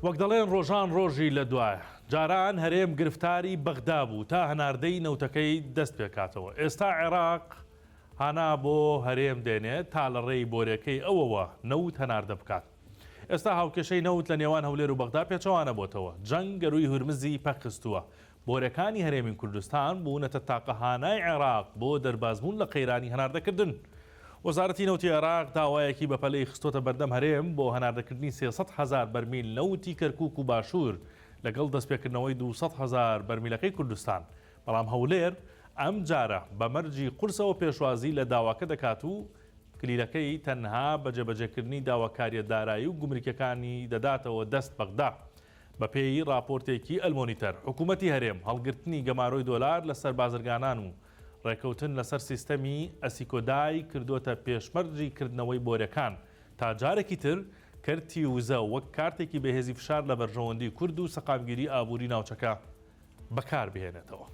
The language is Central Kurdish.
وەک دەڵێن ڕۆژان ڕۆژی لە دوایە جاران هەرێم گرفتاری بەغدا بوو تا هەناردەی نەوتەکەی دەست پێکاتەوە. ئێستا عێراق هانا بۆ هەرێم دێنێت تا لە ڕێی بۆرەکەی ئەوەوە نەوت هەناردە بکات. ئێستا هاوکێشەی نەوت لە نێوان هەولێر و بەغدا پێچەوانە بۆتەوە. جەنگ گەروی هورمزی پەخستووە. بۆرەکانی هەرێمی کوردستان بوونەتە تاقەهانای عێراق بۆ دەربازبوون لە قەیرانی هەناردەکردن. وەزارەتی نەوتی عێراق داوایەکی بە پەلەی خستۆتە بەردەم هەرێم بۆ هەناردەکردنی 300,000 بەرمیل نەوتی کەرکووک و باشوور لەگەڵ دەستپێکردنەوەی 200,000 بەرمیلەکەی کوردستان. بەڵام هەولێر ئەم جارە بە مەرجی قورسەوە پێشوازی لە داواکە دەکات و کلیلەکەی تەنها بەجێبەجێکردنی داواکاریە دارایی و گومریکەکانی دەداتەوە دەست بەغدا. بە پێی راپۆرتێکی ئەلمۆنیتەر حکوومەتی هەرێم هەڵگرتنی گەمارۆی دۆلار لەسەر بازرگانان و ڕێکەوتن لەسەر سیستەمی ئەسیکۆدای کردوتە پێشمەرجی کردنەوەی بۆرەکان تا جارێکی تر کەرتی وزە وەک کارتێکی بەهێزی فشار لە بەرژەوەندی کورد و سەقامگیری ئابووری ناوچەکە بەکار بهێنێتەوە.